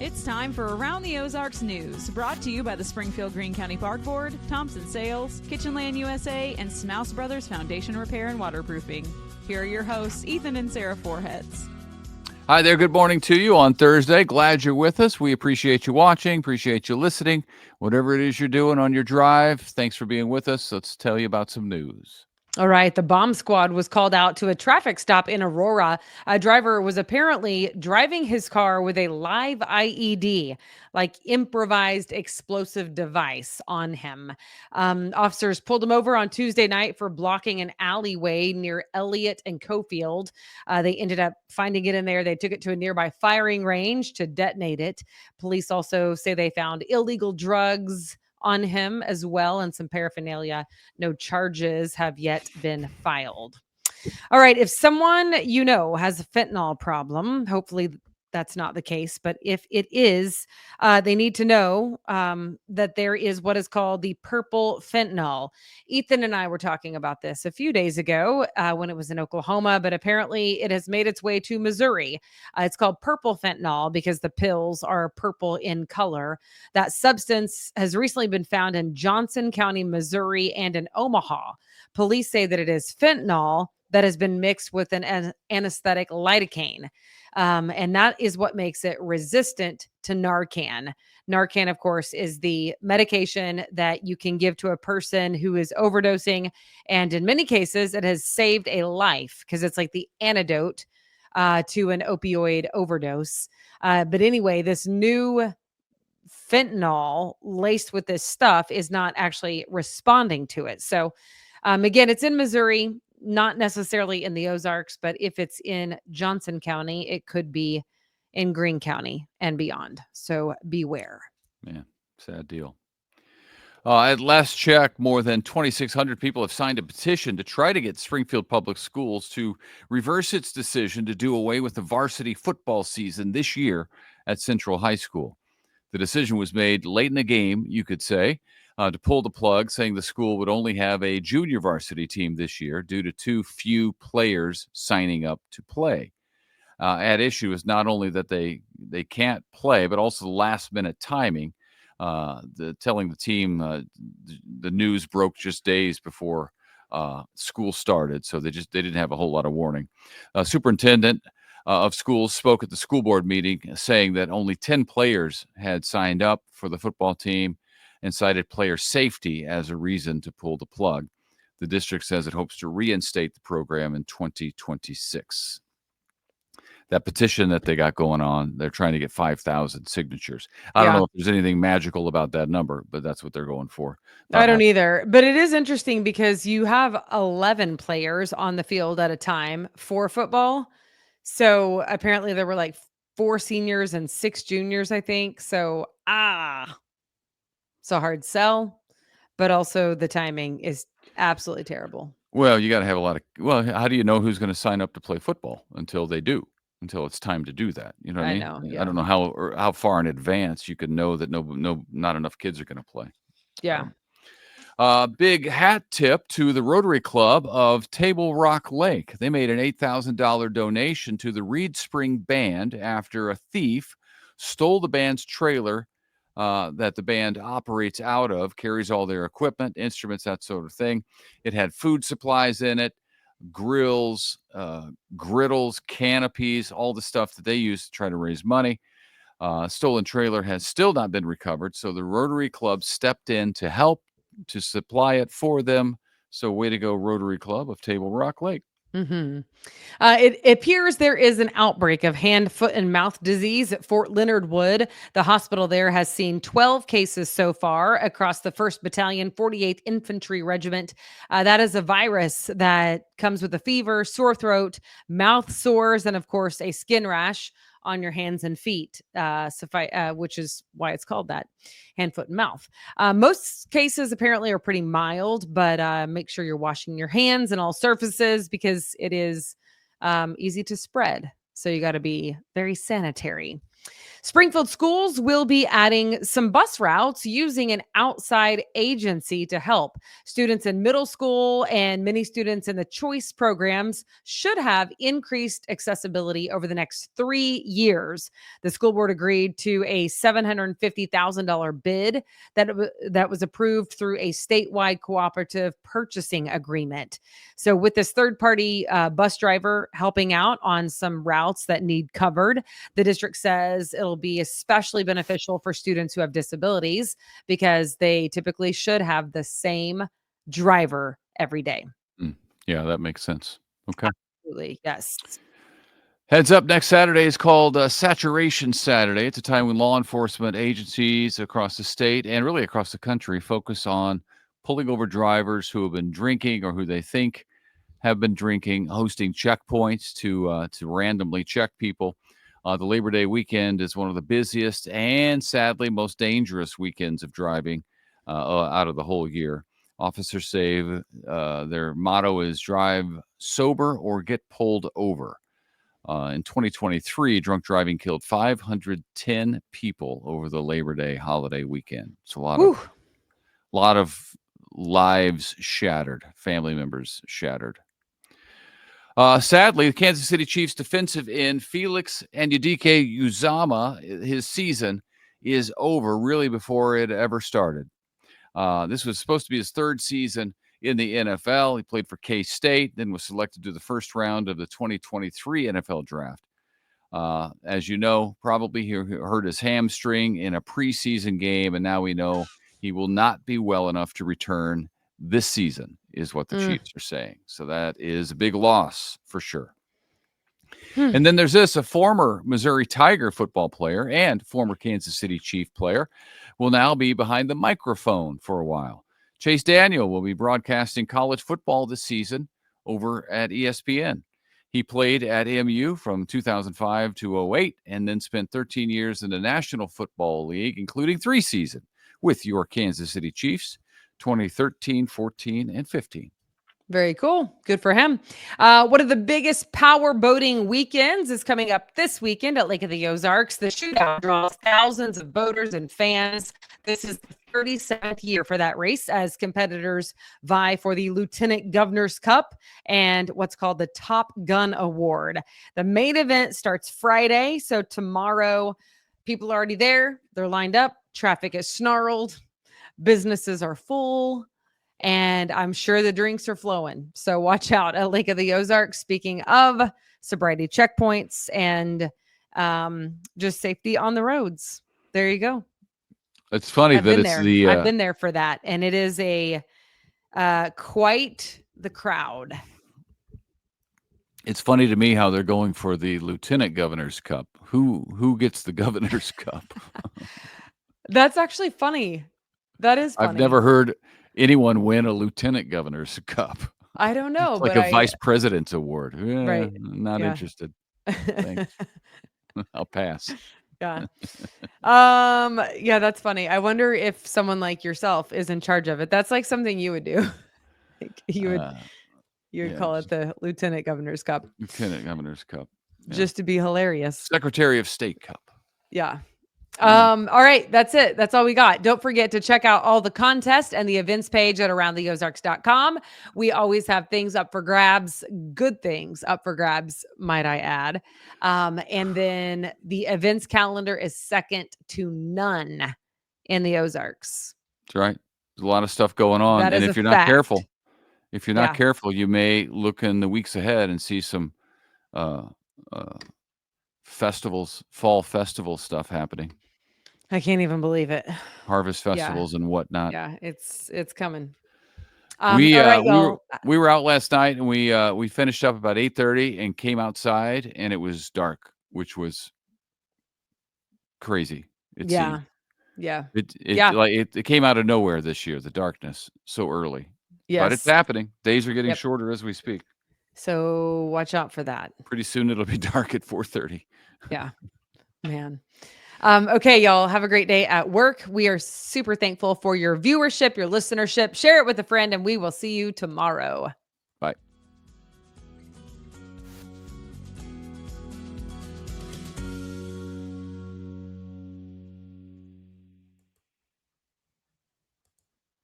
It's time for Around the Ozarks News, brought to you by the Springfield Greene County Park Board, Thompson Sales, Kitchenland USA, and Smouse Brothers Foundation Repair and Waterproofing. Here are your hosts, Ethan and Sarah Foreheads. Hi there. Good morning to you on Thursday. Glad you're with us. We appreciate you watching, appreciate you listening. Whatever it is you're doing on your drive, thanks for being with us. Let's tell you about some news. All right. The bomb squad was called out to a traffic stop in Aurora. A driver was apparently driving his car with a live IED, like improvised explosive device, on him. Officers pulled him over on Tuesday night for blocking an alleyway near Elliott and Cofield. They ended up finding it in there. They took it to a nearby firing range to detonate it. Police also say they found illegal drugs on him as well and some paraphernalia. No charges have yet been filed. All right. If someone you know has a fentanyl problem, hopefully that's not the case, but if it is, they need to know that there is what is called the purple fentanyl. Ethan and I were talking about this a few days ago when it was in Oklahoma, but apparently it has made its way to Missouri. It's called purple fentanyl because the pills are purple in color. That substance has recently been found in Johnson County, Missouri, and in Omaha. Police say that it is fentanyl that has been mixed with an anesthetic lidocaine. And that is what makes it resistant to Narcan. Narcan, of course, is the medication that you can give to a person who is overdosing. And in many cases, it has saved a life because it's like the antidote to an opioid overdose. But anyway, this new fentanyl laced with this stuff is not actually responding to it. So again, it's in Missouri, not necessarily in the Ozarks, but if it's in Johnson County, it could be in Greene County and beyond. So beware. Yeah, sad deal. At last check, more than 2,600 people have signed a petition to try to get Springfield Public Schools to reverse its decision to do away with the varsity football season this year at Central High School. The decision was made late in the game, you could say, to pull the plug, saying the school would only have a junior varsity team this year due to too few players signing up to play. At issue is not only that they can't play, but also the last-minute timing. Telling the team the news broke just days before school started, so they didn't have a whole lot of warning. Superintendent of schools spoke at the school board meeting, saying that only 10 players had signed up for the football team and cited player safety as a reason to pull the plug. The district says it hopes to reinstate the program in 2026. That petition that they got going on, they're trying to get 5,000 signatures. I don't know if there's anything magical about that number, but that's what they're going for. I don't either. But it is interesting because you have 11 players on the field at a time for football. So apparently there were like 4 seniors and 6 juniors, I think. So, it's a hard sell, but also the timing is absolutely terrible. Well, you got to have a lot of, how do you know who's going to sign up to play football until they do? Until it's time to do that. You know what I mean? Know, yeah. I don't know how far in advance you could know that not enough kids are going to play. Yeah. Big hat tip to the Rotary Club of Table Rock Lake. They made an $8,000 donation to the Reed Spring Band after a thief stole the band's trailer that the band operates out of, carries all their equipment, instruments, that sort of thing. It had food supplies in it, grills, griddles, canopies, all the stuff that they use to try to raise money. Stolen trailer has still not been recovered, so the Rotary Club stepped in to help to supply it for them. So way to go, Rotary Club of Table Rock Lake. Mm-hmm. It appears there is an outbreak of hand, foot, and mouth disease at Fort Leonard Wood. The hospital there has seen 12 cases so far across the 1st Battalion, 48th Infantry Regiment. That is a virus that comes with a fever, sore throat, mouth sores, and of course a skin rash on your hands and feet, which is why it's called that, hand, foot, and mouth. Most cases apparently are pretty mild, but make sure you're washing your hands and all surfaces because it is easy to spread. So you got to be very sanitary. Springfield schools will be adding some bus routes using an outside agency to help. Students in middle school and many students in the choice programs should have increased accessibility over the next 3 years. The school board agreed to a $750,000 bid that was approved through a statewide cooperative purchasing agreement. So with this third-party bus driver helping out on some routes that need covered, the district says it'll be especially beneficial for students who have disabilities because they typically should have the same driver every day. Yeah, that makes sense. Okay. Absolutely. Yes. Heads up, next Saturday is called Saturation Saturday. It's a time when law enforcement agencies across the state and really across the country focus on pulling over drivers who have been drinking or who they think have been drinking, hosting checkpoints to randomly check people. The Labor Day weekend is one of the busiest and sadly most dangerous weekends of driving out of the whole year. Officers say their motto is drive sober or get pulled over. In 2023, drunk driving killed 510 people over the Labor Day holiday weekend. It's a lot of lives shattered, family members shattered. Sadly, the Kansas City Chiefs defensive end Felix Anudike-Uzomah, his season is over really before it ever started. This was supposed to be his third season in the NFL. He played for K-State, then was selected to the first round of the 2023 NFL draft. As you know, probably he hurt his hamstring in a preseason game, and now we know he will not be well enough to return this season, is what the Chiefs are saying. So that is a big loss for sure. And then there's a former Missouri Tiger football player and former Kansas City Chief player will now be behind the microphone for a while. Chase Daniel will be broadcasting college football this season over at ESPN. He played at MU from 2005 to 2008 and then spent 13 years in the National Football League, including 3 seasons with your Kansas City Chiefs, 2013, 14, and 15. Very cool. Good for him. One of the biggest power boating weekends is coming up this weekend at Lake of the Ozarks. The shootout draws thousands of boaters and fans. This is the 37th year for that race as competitors vie for the Lieutenant Governor's Cup and what's called the Top Gun Award. The main event starts Friday. So tomorrow, people are already there. They're lined up. Traffic is snarled. Businesses are full. And I'm sure the drinks are flowing. So watch out at Lake of the Ozarks. Speaking of sobriety checkpoints and just safety on the roads. There you go. It's funny I've been there for that. And it is quite the crowd. It's funny to me how they're going for the Lieutenant Governor's Cup. Who gets the Governor's Cup? That's actually funny. That is funny. I've never heard anyone win a Lieutenant Governor's Cup. I don't know. It's like a Vice President's Award. Right. Not interested. Thanks. I'll pass. Yeah. Yeah, that's funny. I wonder if someone like yourself is in charge of it. That's like something you would do. You would call it the Lieutenant Governor's Cup. Lieutenant Governor's Cup. Yeah. Just to be hilarious. Secretary of State Cup. Yeah. All right. That's it. That's all we got. Don't forget to check out all the contests and the events page at aroundtheozarks.com. We always have things up for grabs, good things up for grabs, might I add. And then the events calendar is second to none in the Ozarks. That's right. There's a lot of stuff going on. That and is if you're a not fact. careful, you may look in the weeks ahead and see some festivals, fall festival stuff happening. I can't even believe it. Harvest festivals and whatnot. Yeah, it's coming. We all right, we were out last night and we finished up about 8:30 and came outside and it was dark, which was crazy. It seemed. Yeah. It came out of nowhere this year, the darkness so early. Yes. But it's happening. Days are getting shorter as we speak. So watch out for that. Pretty soon it'll be dark at 4:30. Yeah, man. Okay, y'all have a great day at work. We are super thankful for your viewership, your listenership. Share it with a friend, and we will see you tomorrow.